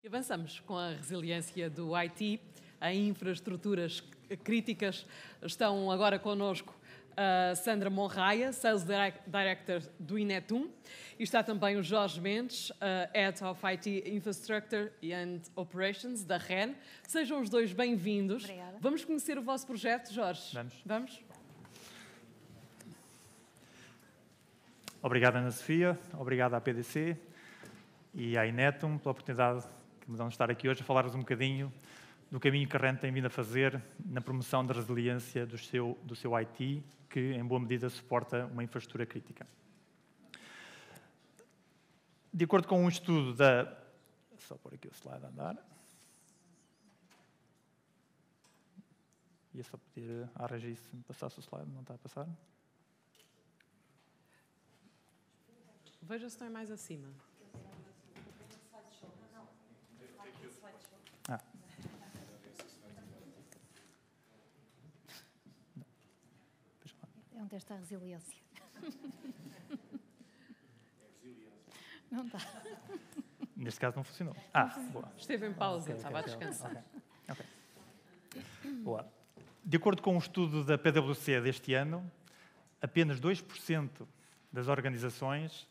Avançamos com a resiliência do IT em infraestruturas críticas. Estão agora connosco a Sandra Monraia, Sales Director do Inetum, e está também o Jorge Mendes, Head of IT Infrastructure and Operations da REN. Sejam os dois bem-vindos. Obrigada. Vamos conhecer o vosso projeto, Jorge? Vamos. Obrigado, Ana Sofia. Obrigado à PDC e à Inetum pela oportunidade que me dão de estar aqui hoje a falar-vos um bocadinho do caminho que a REN tem vindo a fazer na promoção da resiliência do seu IT, que em boa medida suporta uma infraestrutura crítica. De acordo com um estudo da... Só pôr aqui o slide a andar. Ia só pedir à Regi se me passasse o slide, não está a passar. Veja se não é mais acima. É um teste à resiliência. Não está. Neste caso não funcionou. Boa. Esteve em pausa, Ok, estava a descansar. Ok. Boa. De acordo com um estudo da PwC deste ano, apenas 2% das organizações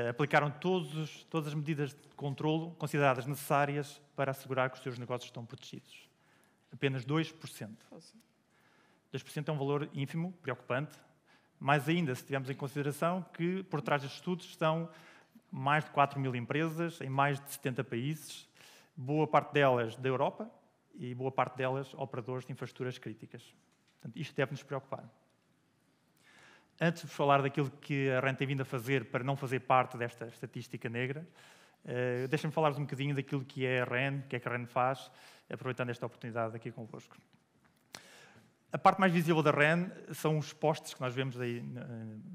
aplicaram todas as medidas de controlo consideradas necessárias para assegurar que os seus negócios estão protegidos. Apenas 2%. 2% é um valor ínfimo, preocupante, mais ainda se tivermos em consideração que por trás destes estudos estão mais de 4.000 empresas em mais de 70 países, boa parte delas da Europa e boa parte delas operadores de infraestruturas críticas. Portanto, isto deve-nos preocupar. Antes de vos falar daquilo que a REN tem vindo a fazer para não fazer parte desta estatística negra, deixem-me falar-vos um bocadinho daquilo que é a REN, o que é que a REN faz, aproveitando esta oportunidade aqui convosco. A parte mais visível da REN são os postes que nós vemos aí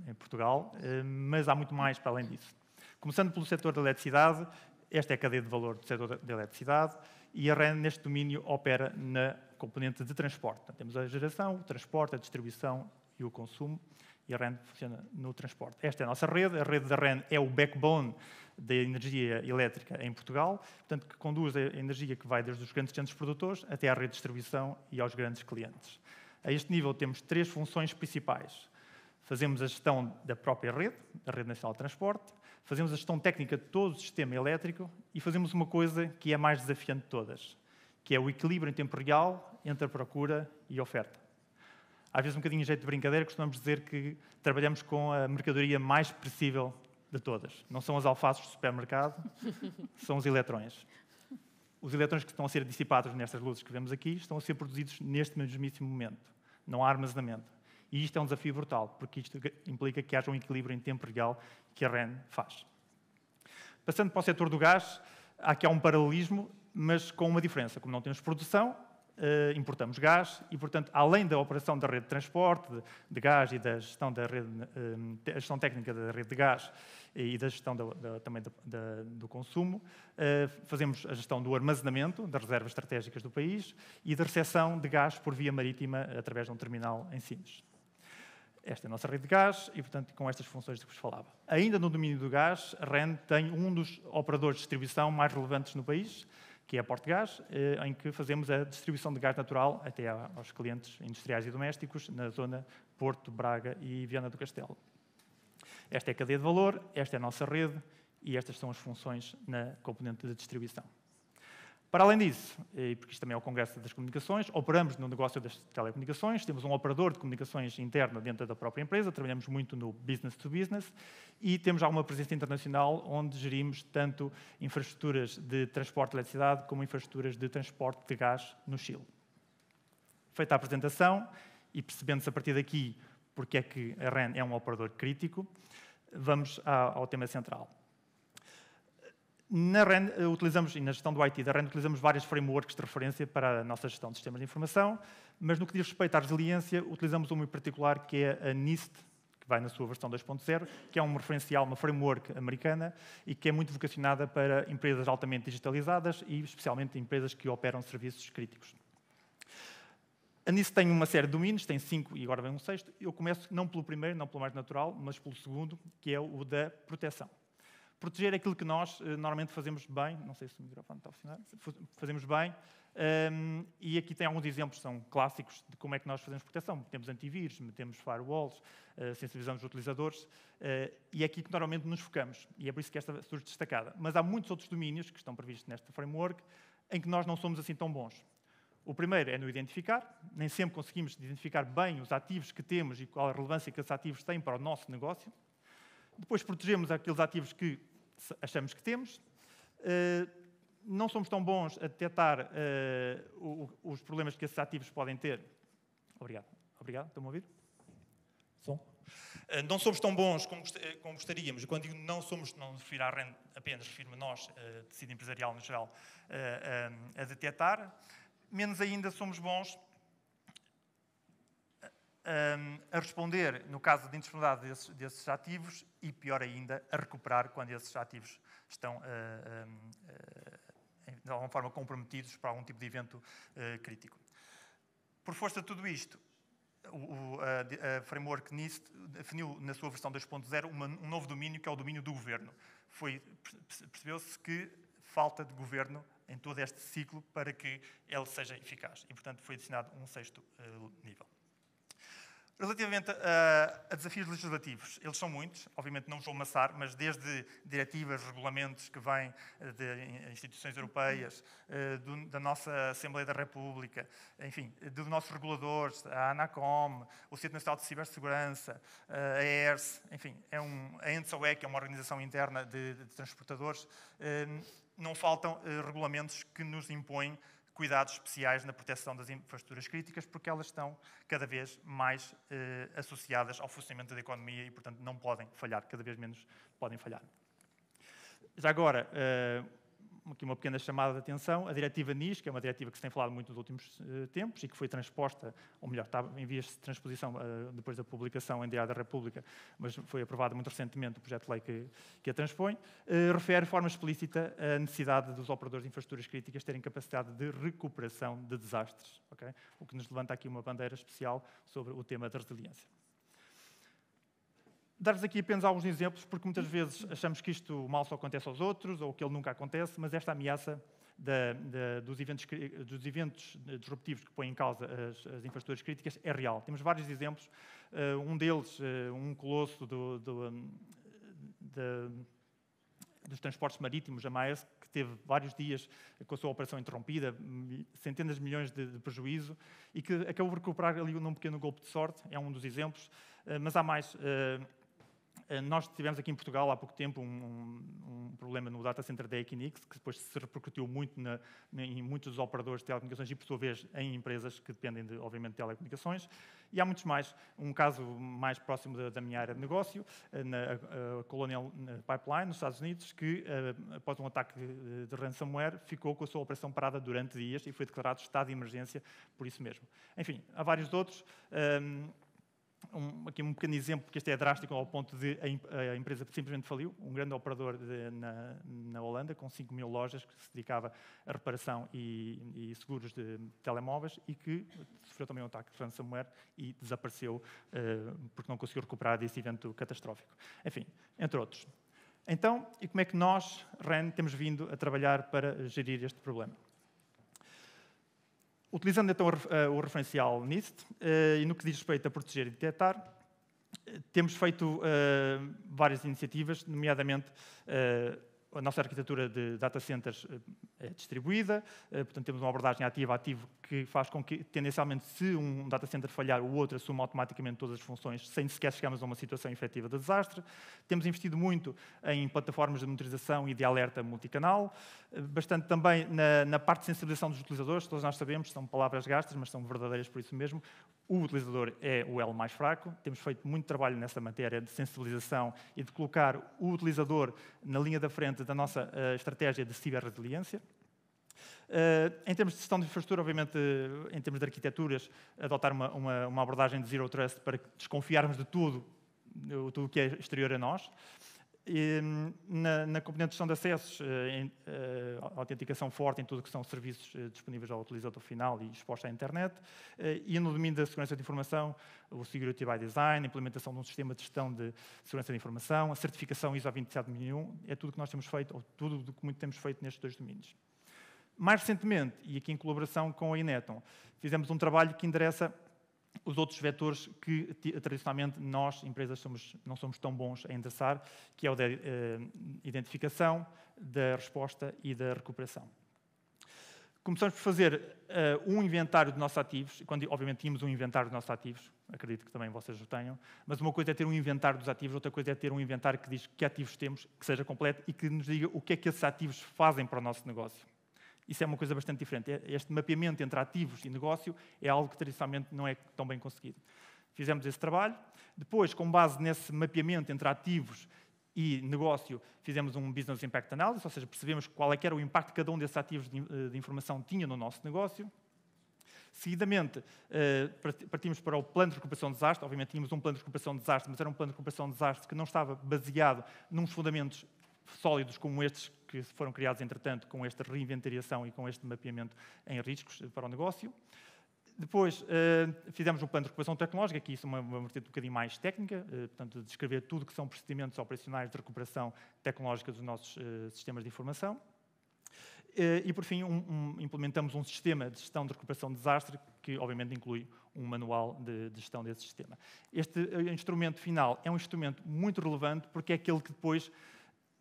em Portugal, mas há muito mais para além disso. Começando pelo setor da eletricidade, esta é a cadeia de valor do setor da eletricidade e a REN, neste domínio, opera na componente de transporte. Portanto, temos a geração, o transporte, a distribuição e o consumo, e a REN funciona no transporte. Esta é a nossa rede. A rede da REN é o backbone da energia elétrica em Portugal, portanto, que conduz a energia que vai desde os grandes centros produtores até à rede de distribuição e aos grandes clientes. A este nível temos 3 funções principais. Fazemos a gestão da própria rede, a Rede Nacional de Transporte, fazemos a gestão técnica de todo o sistema elétrico e fazemos uma coisa que é a mais desafiante de todas, que é o equilíbrio em tempo real entre a procura e a oferta. Às vezes, um bocadinho de jeito de brincadeira, costumamos dizer que trabalhamos com a mercadoria mais perecível de todas. Não são as alfaces do supermercado, são os eletrões. Os eletrões que estão a ser dissipados nestas luzes que vemos aqui estão a ser produzidos neste mesmíssimo momento. Não há armazenamento. E isto é um desafio brutal, porque isto implica que haja um equilíbrio em tempo real que a REN faz. Passando para o setor do gás, aqui há um paralelismo, mas com uma diferença. Como não temos produção, importamos gás e, portanto, além da operação da rede de transporte de gás e da gestão da rede, a gestão técnica da rede de gás e da gestão também do consumo, fazemos a gestão do armazenamento das reservas estratégicas do país e da recepção de gás por via marítima através de um terminal em Sines. Esta é a nossa rede de gás e, portanto, com estas funções de que vos falava. Ainda no domínio do gás, a REN tem um dos operadores de distribuição mais relevantes no país, que é a Portgás, em que fazemos a distribuição de gás natural até aos clientes industriais e domésticos na zona Porto, Braga e Viana do Castelo. Esta é a cadeia de valor, esta é a nossa rede e estas são as funções na componente de distribuição. Para além disso, e porque isto também é o Congresso das Comunicações, operamos no negócio das telecomunicações, temos um operador de comunicações interno dentro da própria empresa, trabalhamos muito no business to business e temos alguma presença internacional onde gerimos tanto infraestruturas de transporte de eletricidade como infraestruturas de transporte de gás no Chile. Feita a apresentação e percebendo-se a partir daqui porque é que a REN é um operador crítico, vamos ao tema central. Na REN utilizamos, e na gestão do IT da REN, utilizamos vários frameworks de referência para a nossa gestão de sistemas de informação, mas no que diz respeito à resiliência, utilizamos uma em particular que é a NIST, que vai na sua versão 2.0, que é um referencial, uma framework americana e que é muito vocacionada para empresas altamente digitalizadas e especialmente empresas que operam serviços críticos. A NIST tem uma série de domínios, tem 5 e agora vem um sexto. Eu começo não pelo primeiro, não pelo mais natural, mas pelo segundo, que é o da proteção. Proteger aquilo que nós normalmente fazemos bem, não sei se o microfone está a funcionar, fazemos bem, e aqui tem alguns exemplos, são clássicos, de como é que nós fazemos proteção. Temos antivírus, temos firewalls, sensibilizamos os utilizadores, e é aqui que normalmente nos focamos, e é por isso que esta surge destacada. Mas há muitos outros domínios que estão previstos nesta framework, em que nós não somos assim tão bons. O primeiro é no identificar, nem sempre conseguimos identificar bem os ativos que temos e qual a relevância que esses ativos têm para o nosso negócio. Depois protegemos aqueles ativos que achamos que temos. Não somos tão bons a detectar os problemas que esses ativos podem ter. Obrigado. Obrigado. Estão-me a ouvir? Som? Não somos tão bons como gostaríamos. E quando digo não somos, não me refiro à REN apenas, refiro-me a nós, tecido empresarial no geral, a detectar. Menos ainda somos bons a responder, no caso de indisponibilidade desses ativos, e pior ainda, a recuperar quando esses ativos estão, de alguma forma, comprometidos para algum tipo de evento crítico. Por força de tudo isto, a framework NIST definiu na sua versão 2.0 um novo domínio, que é o domínio do governo. Percebeu-se que falta de governo em todo este ciclo para que ele seja eficaz. E, portanto, foi adicionado um sexto nível. Relativamente a desafios legislativos, eles são muitos, obviamente não vou amassar, mas desde diretivas, regulamentos que vêm de instituições europeias, da nossa Assembleia da República, enfim, dos nossos reguladores, a ANACOM, o Centro Nacional de Cibersegurança, a ERS, enfim, a ENTSOE, que é uma organização interna de transportadores, não faltam regulamentos que nos impõem cuidados especiais na proteção das infraestruturas críticas, porque elas estão cada vez mais associadas ao funcionamento da economia e, portanto, não podem falhar, cada vez menos podem falhar. Já agora, aqui uma pequena chamada de atenção, a diretiva NIS, que é uma diretiva que se tem falado muito nos últimos tempos e que foi transposta, ou melhor, está em vias de transposição depois da publicação em Diário da República, mas foi aprovado muito recentemente o projeto de lei que a transpõe, refere de forma explícita a necessidade dos operadores de infraestruturas críticas terem capacidade de recuperação de desastres, okay? O que nos levanta aqui uma bandeira especial sobre o tema da resiliência. Dar-vos aqui apenas alguns exemplos, porque muitas vezes achamos que isto mal só acontece aos outros, ou que ele nunca acontece, mas esta ameaça dos eventos disruptivos que põem em causa as infraestruturas críticas é real. Temos vários exemplos, um deles, um colosso dos transportes marítimos, a Maersk, que teve vários dias com a sua operação interrompida, centenas de milhões de prejuízo, e que acabou por recuperar ali num pequeno golpe de sorte, é um dos exemplos, mas há mais. Nós tivemos aqui em Portugal há pouco tempo um problema no data center da Equinix, que depois se repercutiu muito em muitos operadores de telecomunicações e, por sua vez, em empresas que dependem, obviamente, de telecomunicações. E há muitos mais. Um caso mais próximo da minha área de negócio, na Colonial Pipeline, nos Estados Unidos, que, após um ataque de ransomware, ficou com a sua operação parada durante dias e foi declarado estado de emergência por isso mesmo. Enfim, há vários outros. Aqui um pequeno exemplo, porque este é drástico ao ponto de a empresa simplesmente faliu. Um grande operador na Holanda, com 5 mil lojas, que se dedicava à reparação e seguros de telemóveis e que sofreu também um ataque de ransomware e desapareceu porque não conseguiu recuperar desse evento catastrófico. Enfim, entre outros. Então, e como é que nós, REN, temos vindo a trabalhar para gerir este problema? Utilizando então o referencial NIST, e no que diz respeito a proteger e detectar, temos feito várias iniciativas, nomeadamente a nossa arquitetura de data centers é distribuída, portanto temos uma abordagem ativa-ativo que faz com que, tendencialmente, se um data center falhar, o outro assuma automaticamente todas as funções, sem sequer chegarmos a uma situação efetiva de desastre. Temos investido muito em plataformas de monitorização e de alerta multicanal, bastante também na parte de sensibilização dos utilizadores. Todos nós sabemos, são palavras gastas, mas são verdadeiras por isso mesmo. O utilizador é o elo mais fraco. Temos feito muito trabalho nessa matéria de sensibilização e de colocar o utilizador na linha da frente da nossa estratégia de ciberresiliência. Em termos de gestão de infraestrutura, obviamente, em termos de arquiteturas, adotar uma abordagem de Zero Trust para desconfiarmos de tudo o que é exterior a nós. Na componente de gestão de acessos, autenticação forte em tudo o que são serviços disponíveis ao utilizador final e expostos à internet. E no domínio da segurança de informação, o Security by Design, a implementação de um sistema de gestão de segurança de informação, a certificação ISO 27001, é tudo o que nós temos feito, ou tudo o que muito temos feito nestes dois domínios. Mais recentemente, e aqui em colaboração com a Inetum, fizemos um trabalho que endereça os outros vetores que, tradicionalmente, nós, empresas, não somos tão bons a endereçar, que é o da identificação, da resposta e da recuperação. Começamos por fazer um inventário de nossos ativos, quando, obviamente, tínhamos um inventário de nossos ativos, acredito que também vocês o tenham, mas uma coisa é ter um inventário dos ativos, outra coisa é ter um inventário que diz que ativos temos, que seja completo e que nos diga o que é que esses ativos fazem para o nosso negócio. Isso é uma coisa bastante diferente. Este mapeamento entre ativos e negócio é algo que tradicionalmente não é tão bem conseguido. Fizemos esse trabalho. Depois, com base nesse mapeamento entre ativos e negócio, fizemos um Business Impact Analysis, ou seja, percebemos qual é que era o impacto que cada um desses ativos de informação tinha no nosso negócio. Seguidamente, partimos para o plano de recuperação de desastre. Obviamente, tínhamos um plano de recuperação de desastre, mas era um plano de recuperação de desastre que não estava baseado nos fundamentos sólidos como estes que foram criados, entretanto, com esta reinventariação e com este mapeamento em riscos para o negócio. Depois, fizemos um plano de recuperação tecnológica, aqui isso é uma vertente um bocadinho mais técnica, portanto, de descrever tudo que são procedimentos operacionais de recuperação tecnológica dos nossos sistemas de informação. E, por fim, implementamos um sistema de gestão de recuperação de desastre, que, obviamente, inclui um manual de gestão desse sistema. Este instrumento final é um instrumento muito relevante, porque é aquele que depois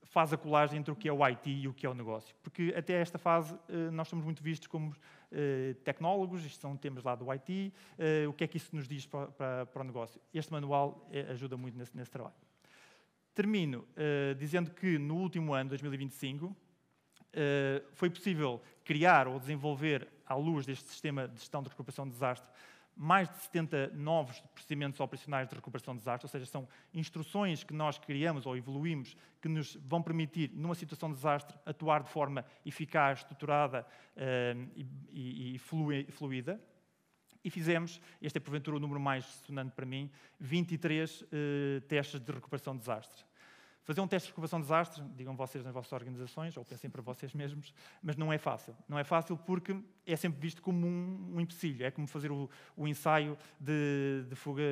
faz a colagem entre o que é o IT e o que é o negócio. Porque até esta fase nós somos muito vistos como tecnólogos, isto são temas lá do IT, o que é que isso nos diz para o negócio. Este manual ajuda muito nesse trabalho. Termino dizendo que no último ano, 2025, foi possível criar ou desenvolver, à luz deste sistema de gestão de recuperação de desastre, mais de 70 novos procedimentos operacionais de recuperação de desastre, ou seja, são instruções que nós criamos ou evoluímos que nos vão permitir, numa situação de desastre, atuar de forma eficaz, estruturada e fluida. E fizemos, este é porventura o número mais sonante para mim, 23 testes de recuperação de desastre. Fazer um teste de recuperação de desastre, digam vocês nas vossas organizações, ou pensem para vocês mesmos, mas não é fácil. Não é fácil porque é sempre visto como um empecilho. É como fazer o ensaio de fuga,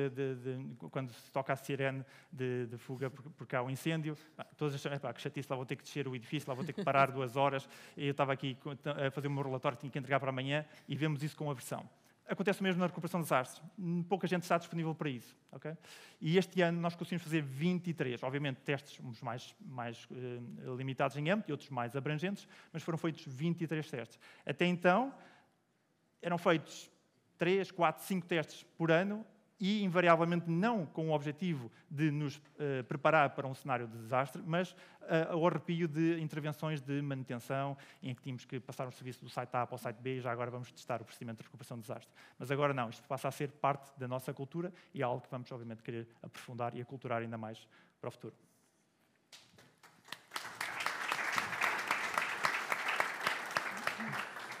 quando se toca a sirene de fuga porque há um incêndio. Todas as pessoas, que chatice, lá vou ter que descer o edifício, lá vou ter que parar 2 horas. E eu estava aqui a fazer o meu relatório que tinha que entregar para amanhã e vemos isso com aversão. Acontece o mesmo na recuperação de desastres. Pouca gente está disponível para isso. Okay? E este ano nós conseguimos fazer 23. Obviamente, testes uns mais limitados em âmbito e outros mais abrangentes, mas foram feitos 23 testes. Até então, eram feitos 3, 4, 5 testes por ano e, invariavelmente, não com o objetivo de nos preparar para um cenário de desastre, mas ao arrepio de intervenções de manutenção, em que tínhamos que passar o serviço do site A para o site B e já agora vamos testar o procedimento de recuperação de desastre. Mas agora não, isto passa a ser parte da nossa cultura e é algo que vamos, obviamente, querer aprofundar e aculturar ainda mais para o futuro.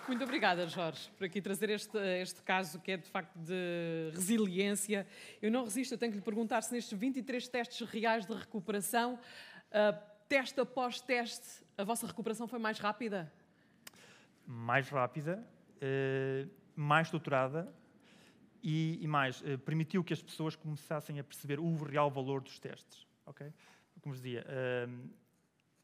Muito obrigada, Jorge, por aqui trazer este caso que é, de facto, de resiliência. Eu não resisto, eu tenho que lhe perguntar se nestes 23 testes reais de recuperação, teste após teste, a vossa recuperação foi mais rápida? Mais rápida, mais estruturada e mais, permitiu que as pessoas começassem a perceber o real valor dos testes. Okay? Como vos dizia,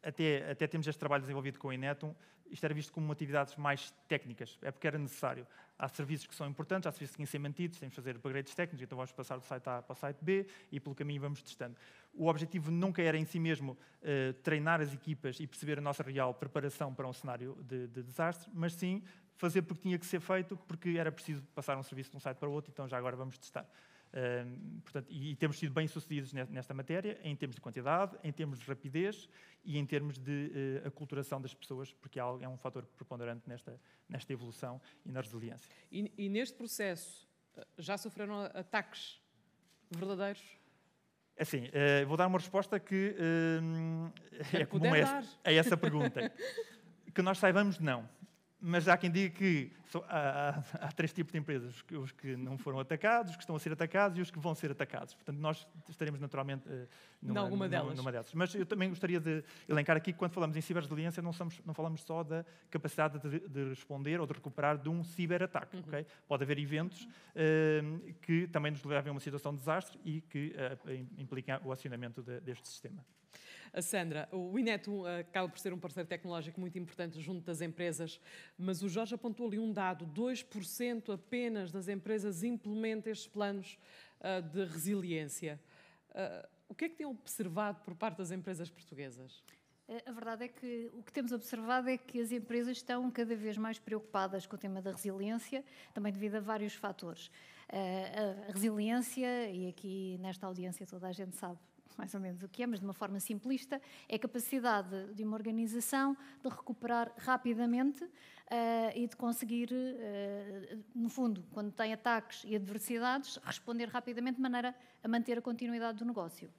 até temos este trabalho desenvolvido com a Inetum, isto era visto como atividades mais técnicas, é porque era necessário. Há serviços que são importantes, há serviços que têm que ser mantidos, temos que fazer upgrades técnicos, então vamos passar do site A para o site B e pelo caminho vamos testando. O objetivo nunca era em si mesmo treinar as equipas e perceber a nossa real preparação para um cenário de desastre, mas sim fazer porque tinha que ser feito, porque era preciso passar um serviço de um site para o outro, então já agora vamos testar. Portanto, e temos sido bem-sucedidos nesta matéria, em termos de quantidade, em termos de rapidez e em termos de aculturação das pessoas, porque é um fator preponderante nesta evolução e na resiliência. E neste processo, já sofreram ataques verdadeiros? Assim, vou dar uma resposta que é comum a essa pergunta. Que nós saibamos, não. Mas há quem diga que há três tipos de empresas, os que não foram atacados, os que estão a ser atacados e os que vão ser atacados. Portanto, nós estaremos naturalmente numa delas. Mas eu também gostaria de elencar aqui que quando falamos em ciberresiliência não falamos só da capacidade de responder ou de recuperar de um ciberataque. Okay? Pode haver eventos que também nos levem a uma situação de desastre e que impliquem o acionamento deste sistema. Sandra, o Inetum acaba por ser um parceiro tecnológico muito importante junto das empresas, mas o Jorge apontou ali um dado, 2% apenas das empresas implementam estes planos de resiliência. O que é que têm observado por parte das empresas portuguesas? A verdade é que o que temos observado é que as empresas estão cada vez mais preocupadas com o tema da resiliência, também devido a vários fatores. A resiliência, e aqui nesta audiência toda a gente sabe mais ou menos o que é, mas de uma forma simplista, é a capacidade de uma organização de recuperar rapidamente e de conseguir, no fundo, quando tem ataques e adversidades, responder rapidamente de maneira a manter a continuidade do negócio.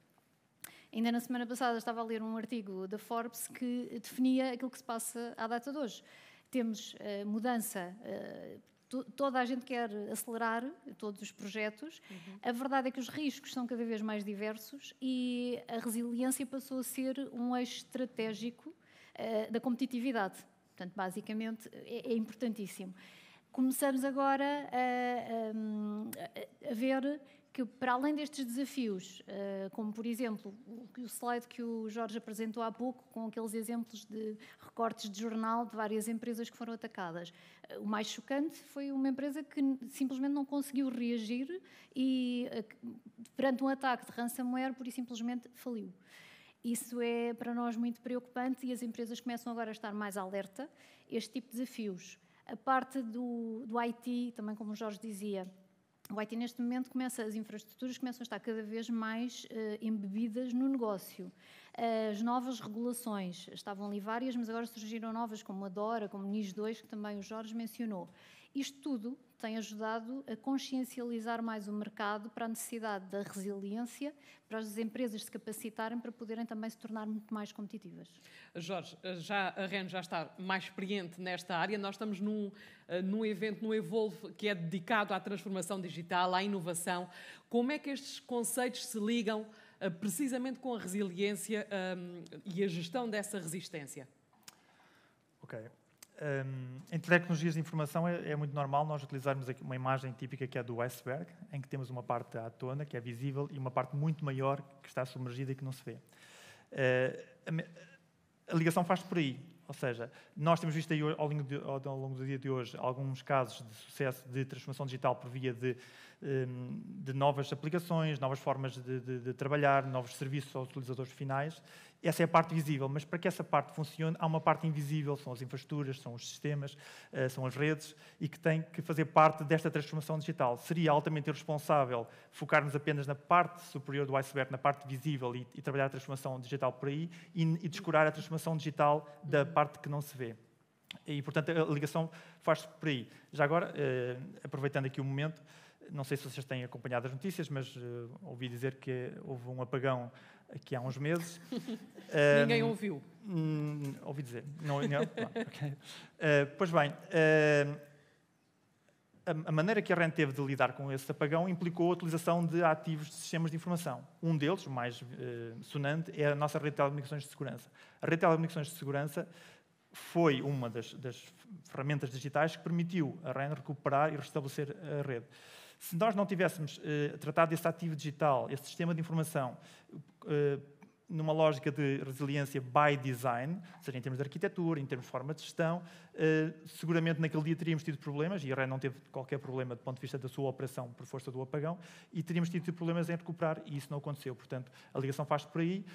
Ainda na semana passada estava a ler um artigo da Forbes que definia aquilo que se passa à data de hoje. Temos mudança, toda a gente quer acelerar todos os projetos. A verdade é que os riscos são cada vez mais diversos e a resiliência passou a ser um eixo estratégico da competitividade. Portanto, basicamente, é importantíssimo. Começamos agora a ver que, para além destes desafios, como, por exemplo, o slide que o Jorge apresentou há pouco, com aqueles exemplos de recortes de jornal de várias empresas que foram atacadas, o mais chocante foi uma empresa que simplesmente não conseguiu reagir e, perante um ataque de ransomware, pura e simplesmente faliu. Isso é, para nós, muito preocupante e as empresas começam agora a estar mais alerta a este tipo de desafios. A parte do IT, também como o Jorge dizia, o IT neste momento as infraestruturas começam a estar cada vez mais embebidas no negócio. As novas regulações, estavam ali várias, mas agora surgiram novas, como a DORA, como o NIS 2, que também o Jorge mencionou. Isto tudo tem ajudado a consciencializar mais o mercado para a necessidade da resiliência, para as empresas se capacitarem para poderem também se tornar muito mais competitivas. Jorge, a REN já está mais experiente nesta área. Nós estamos num evento, no Evolve, que é dedicado à transformação digital, à inovação. Como é que estes conceitos se ligam precisamente com a resiliência e a gestão dessa resistência? Ok. Em tecnologias de informação é muito normal nós utilizarmos aqui uma imagem típica que é do iceberg, em que temos uma parte à tona, que é visível, e uma parte muito maior que está submergida e que não se vê. A ligação faz-se por aí, ou seja, nós temos visto aí ao longo do dia de hoje alguns casos de sucesso de transformação digital por via de novas aplicações, novas formas de trabalhar, novos serviços aos utilizadores finais. Essa é a parte visível, mas para que essa parte funcione, há uma parte invisível, são as infraestruturas, são os sistemas, são as redes, e que têm que fazer parte desta transformação digital. Seria altamente irresponsável focarmos apenas na parte superior do iceberg, na parte visível, e trabalhar a transformação digital por aí, e descurar a transformação digital da parte que não se vê. E, portanto, a ligação faz-se por aí. Já agora, aproveitando aqui o momento, não sei se vocês têm acompanhado as notícias, mas ouvi dizer que houve um apagão aqui há uns meses. Ninguém ouviu. Ouvi dizer. Não, okay. Pois bem, a maneira que a REN teve de lidar com esse apagão implicou a utilização de ativos de sistemas de informação. Um deles, o mais sonante, é a nossa rede de telecomunicações de segurança. A rede de telecomunicações de segurança foi uma das ferramentas digitais que permitiu a REN recuperar e restabelecer a rede. Se nós não tivéssemos tratado esse ativo digital, esse sistema de informação, numa lógica de resiliência by design, ou seja, em termos de arquitetura, em termos de forma de gestão, seguramente naquele dia teríamos tido problemas, e a REN não teve qualquer problema do ponto de vista da sua operação por força do apagão, e teríamos tido problemas em recuperar, e isso não aconteceu. Portanto, a ligação faz por aí.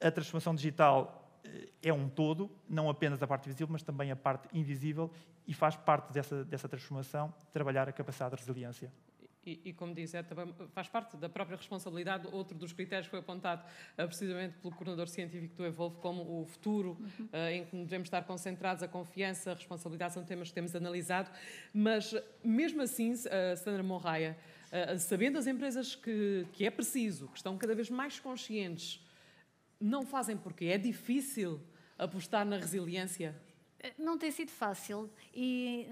A transformação digital é um todo, não apenas a parte visível, mas também a parte invisível, e faz parte dessa transformação trabalhar a capacidade de resiliência. E como disse, faz parte da própria responsabilidade. Outro dos critérios foi apontado precisamente pelo coordenador científico do Evolve como o futuro em que devemos estar concentrados, a confiança, a responsabilidade são temas que temos analisado. Mas, mesmo assim, Sandra Monraia, sabendo as empresas que é preciso, que estão cada vez mais conscientes, não fazem porque é difícil apostar na resiliência? Não tem sido fácil e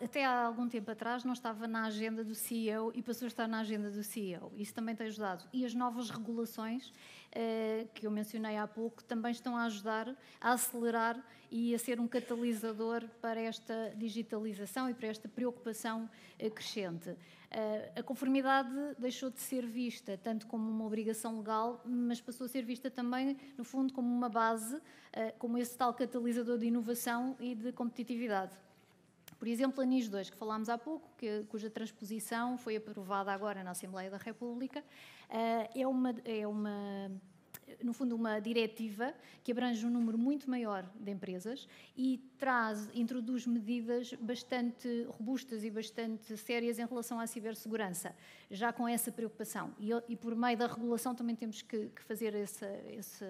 até há algum tempo atrás não estava na agenda do CEO e passou a estar na agenda do CEO. Isso também tem ajudado. E as novas regulações que eu mencionei há pouco também estão a ajudar a acelerar e a ser um catalisador para esta digitalização e para esta preocupação crescente. A conformidade deixou de ser vista tanto como uma obrigação legal, mas passou a ser vista também, no fundo, como uma base, como esse tal catalisador de inovação e de competitividade. Por exemplo, a NIS 2, que falámos há pouco, cuja transposição foi aprovada agora na Assembleia da República, no fundo, uma diretiva que abrange um número muito maior de empresas e introduz medidas bastante robustas e bastante sérias em relação à cibersegurança, já com essa preocupação. E por meio da regulação também temos que fazer esse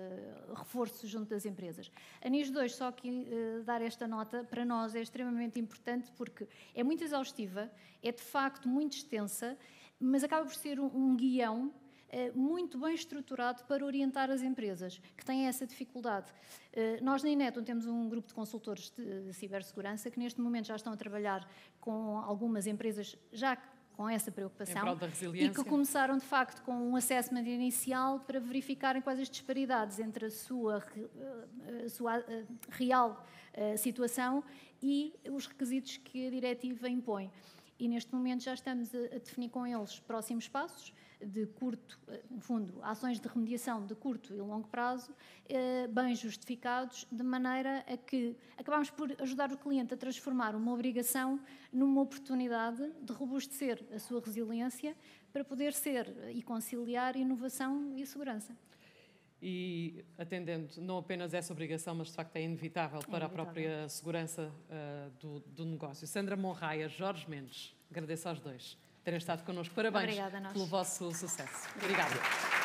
reforço junto das empresas. A NIS 2, só que dar esta nota, para nós é extremamente importante porque é muito exaustiva, é de facto muito extensa, mas acaba por ser um guião muito bem estruturado para orientar as empresas que têm essa dificuldade. Nós na Inetum temos um grupo de consultores de cibersegurança que neste momento já estão a trabalhar com algumas empresas já com essa preocupação em prol da resiliência. E que começaram de facto com um assessment inicial para verificarem quais as disparidades entre a sua real situação e os requisitos que a diretiva impõe. E neste momento já estamos a definir com eles próximos passos de curto, no fundo, ações de remediação de curto e longo prazo, bem justificados, de maneira a que acabamos por ajudar o cliente a transformar uma obrigação numa oportunidade de robustecer a sua resiliência para poder ser e conciliar inovação e segurança. E atendendo não apenas essa obrigação, mas de facto é inevitável para a própria segurança do negócio. Sandra Monraia, Jorge Mendes, agradeço aos dois terem estado connosco. Parabéns pelo vosso sucesso. Obrigada.